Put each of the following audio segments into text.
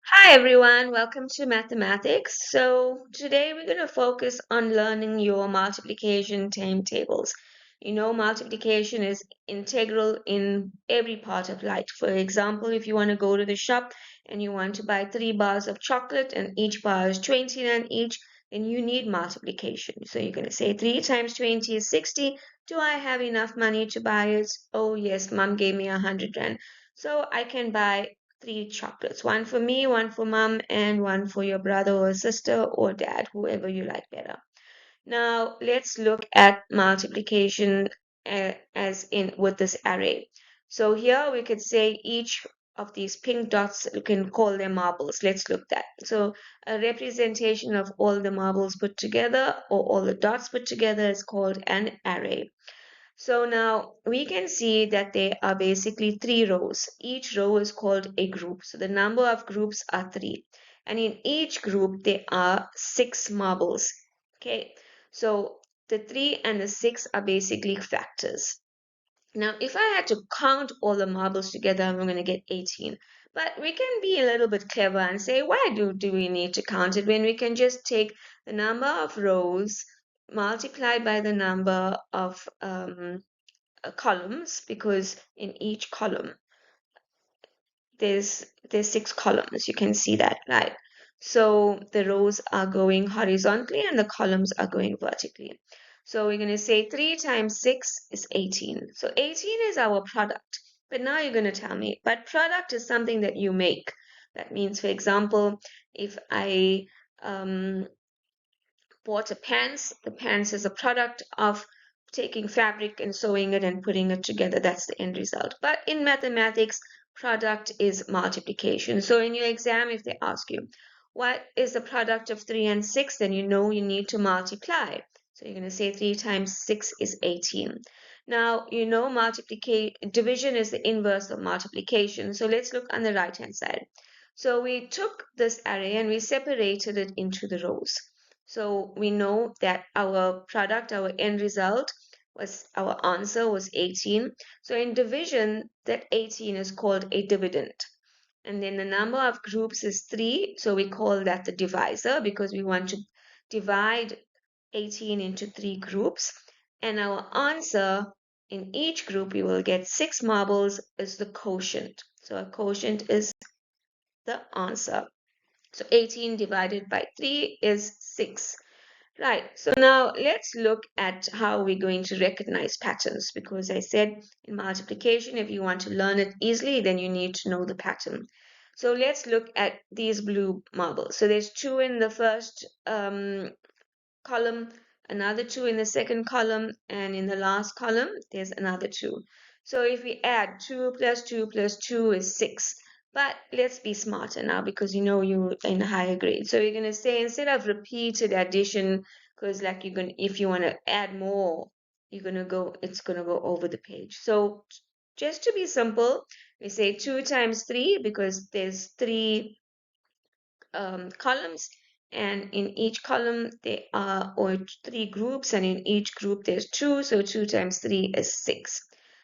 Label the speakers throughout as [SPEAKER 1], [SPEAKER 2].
[SPEAKER 1] Hi everyone, welcome to mathematics. So today we're going to focus on learning your multiplication timetables. You know, multiplication is integral in every part of life. For example, if you want to go to the shop and you want to buy 3 bars of chocolate and each bar is 20 Rand each, then you need multiplication. So you're going to say 3 times 20 is 60. Do I have enough money to buy it? Oh yes, mom gave me 100 Rand. So I can buy 3 chocolates, one for me, one for mom, and one for your brother or sister or dad, whoever you like better. Now let's look at multiplication as in with this array. So here we could say each of these pink dots, you can call them marbles. Let's look at that. So a representation of all the marbles put together or all the dots put together is called an array. So now we can see that there are basically 3 rows. Each row is called a group. So the number of groups are 3. And in each group, there are 6 marbles. Okay, so the 3 and the 6 are basically factors. Now, if I had to count all the marbles together, I'm going to get 18. But we can be a little bit clever and say, why do we need to count it when we can just take the number of rows multiplied by the number of columns, because in each column there's 6 columns. You can see that, right? So the rows are going horizontally and the columns are going vertically. So we're going to say 3 times 6 is 18. So 18 is our product. But now you're going to tell me, but product is something that you make. That means, for example, if I bought a pants, the pants is a product of taking fabric and sewing it and putting it together. That's the end result. But in mathematics, product is multiplication. So in your exam, if they ask you, what is the product of 3 and 6, then you know you need to multiply. So you're going to say 3 times 6 is 18. Now, you know multiplication, division is the inverse of multiplication. So let's look on the right-hand side. So we took this array and we separated it into the rows. So we know that our product, our end result, was our answer was 18. So in division, that 18 is called a dividend. And then the number of groups is 3. So we call that the divisor because we want to divide 18 into 3 groups. And our answer in each group, we will get 6 marbles is the quotient. So a quotient is the answer. So 18 divided by 3 is 6. Right, so now let's look at how we're going to recognize patterns, because I said in multiplication, if you want to learn it easily, then you need to know the pattern. So let's look at these blue marbles. So there's 2 in the first column, another 2 in the second column, and in the last column, there's another 2. So if we add 2 plus 2 plus 2 is 6. But let's be smarter now because you know you're in a higher grade. So you're going to say instead of repeated addition, because like you're going to, if you want to add more, you're going to go, it's going to go over the page. So just to be simple, we say 2 times 3 because there's 3 columns, and in each column there are or 3 groups, and in each group there's 2, so 2 times 3 is 6.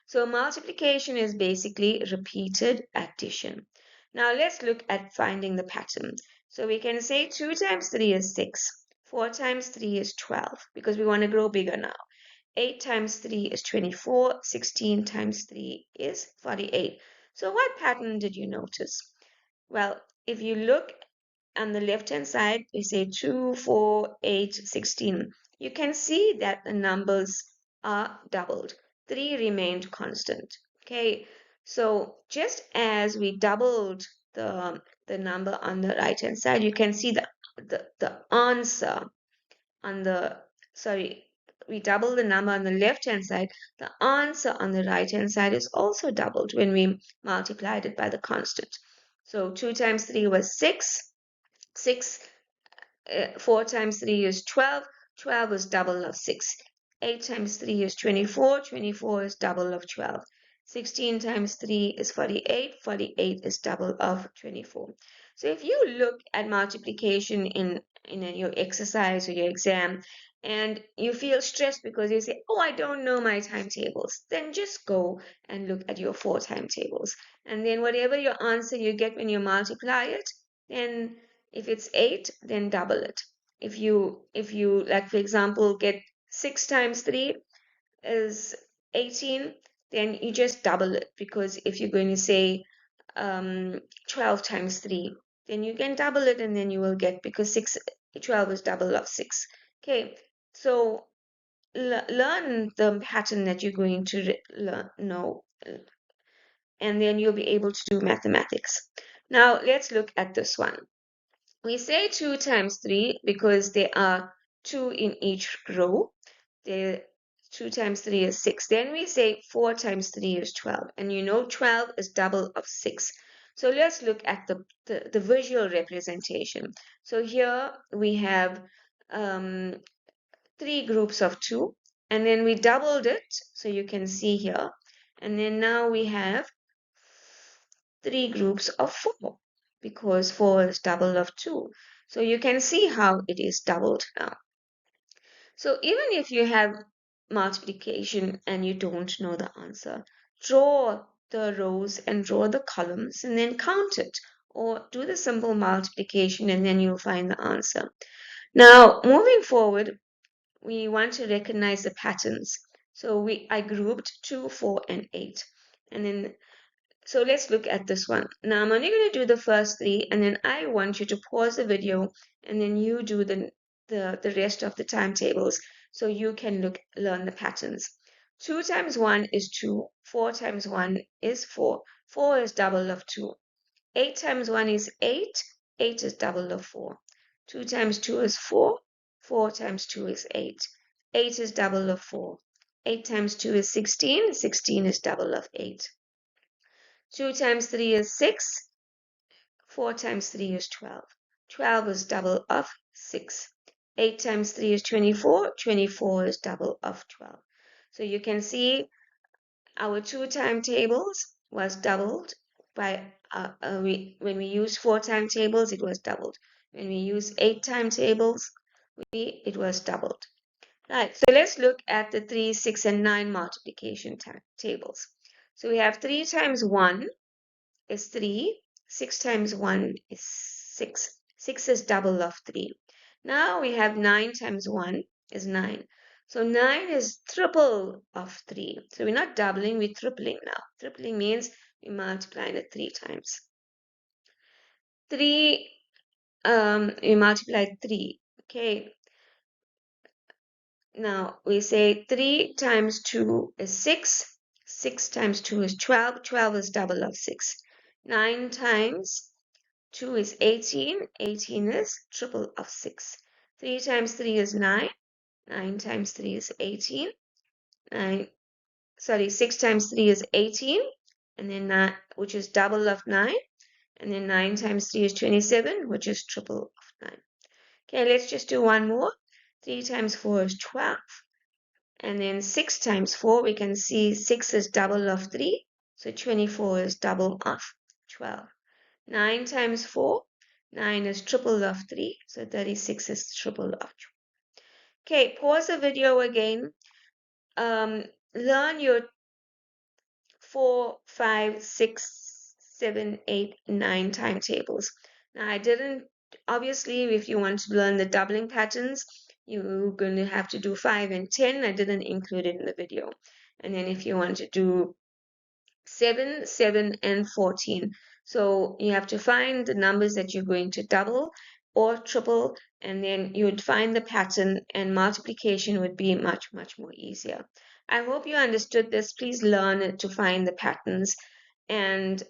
[SPEAKER 1] So multiplication is basically repeated addition. Now let's look at finding the pattern. So we can say 2 times 3 is 6, 4 times 3 is 12 because we want to grow bigger now. 8 times 3 is 24, 16 times 3 is 48. So what pattern did you notice? Well, if you look on the left hand side, we say 2, 4, 8, 16. You can see that the numbers are doubled. 3 remained constant. Okay, so just as we doubled the number on the right hand side, you can see the answer on the, sorry, we double the number on the left hand side, the answer on the right hand side is also doubled when we multiplied it by the constant. So 2 times 3 was 6, 6, 4 times 3 is 12, 12 is double of 6. 8 times 3 is 24, 24 is double of 12. 16 times 3 is 48, 48 is double of 24. So if you look at multiplication in your exercise or your exam, and you feel stressed because you say, oh, I don't know my timetables, then just go and look at your 4 timetables. And then whatever your answer you get when you multiply it, then if it's 8, then double it. If you like, for example, get 6 times 3 is 18, then you just double it, because if you're going to say 12 times 3, then you can double it, and then you will get, because 12 is double of 6. Okay, so learn the pattern that you're going to know, and then you'll be able to do mathematics. Now let's look at this one. We say 2 times 3 because there are 2 in each row. The 2 times 3 is 6. Then we say 4 times 3 is 12. And you know 12 is double of 6. So let's look at the visual representation. So here we have 3 groups of 2. And then we doubled it. So you can see here. And then now we have 3 groups of 4, because 4 is double of 2. So you can see how it is doubled now. So even if you have multiplication and you don't know the answer, draw the rows and draw the columns and then count it, or do the simple multiplication and then you'll find the answer. Now, moving forward, we want to recognize the patterns. So I grouped 2, 4, and 8. And then, so let's look at this one. Now I'm only going to do the first 3, and then I want you to pause the video and then you do the rest of the timetables, so you can learn the patterns. 2 times 1 is 2. 4 times 1 is 4. 4 is double of 2. 8 times 1 is 8. 8 is double of 4. 2 times 2 is 4. 4 times 2 is 8. 8 is double of 4. 8 times 2 is 16. 16 is double of 8. 2 times 3 is 6. 4 times 3 is 12. 12 is double of 6. 8 times 3 is 24. 24 is double of 12. So you can see our 2 timetables was doubled by, when we used 4 timetables, it was doubled. When we use 8 timetables, it was doubled. Right, so let's look at the 3, 6, and 9 multiplication tables. So we have 3 times 1 is 3. 6 times 1 is 6. 6 is double of 3. Now we have 9 times 1 is 9. So 9 is triple of 3. So we're not doubling, we're tripling now. Tripling means we multiplying it 3 times. 3, we multiplied 3. Okay. Now we say 3 times 2 is 6. 6 times 2 is 12. 12 is double of 6. 9 times 2 is 18. 18 is triple of 6. 3 times 3 is 9. 9 times 3 is 18. 6 times 3 is 18. And then 9, which is double of 9. And then 9 times 3 is 27, which is triple of 9. Okay, let's just do one more. 3 times 4 is 12. And then 6 times 4, we can see 6 is double of 3. So 24 is double of 12. 9 times 4, 9 is triple of 3. So 36 is triple of 12. Okay, pause the video again. Learn your 4, 5, 6, 7, 8, 9 timetables. Now I didn't, obviously if you want to learn the doubling patterns, you're going to have to do 5 and 10. I didn't include it in the video. And then if you want to do 7, 7, and 14. So you have to find the numbers that you're going to double or triple, and then you would find the pattern, and multiplication would be much, much more easier. I hope you understood this. Please learn to find the patterns, and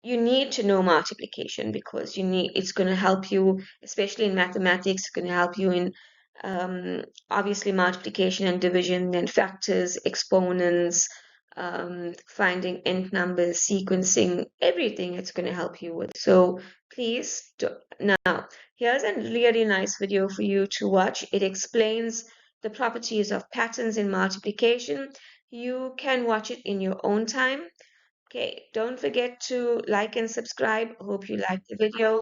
[SPEAKER 1] you need to know multiplication, because it's going to help you, especially in mathematics. It's going to help you in obviously multiplication and division, then factors, exponents, finding nth numbers, sequencing, everything it's going to help you with. So please now here's a really nice video for you to watch. It explains the properties of patterns in multiplication. You can watch it in your own time. Okay, don't forget to like and subscribe. Hope you liked the video.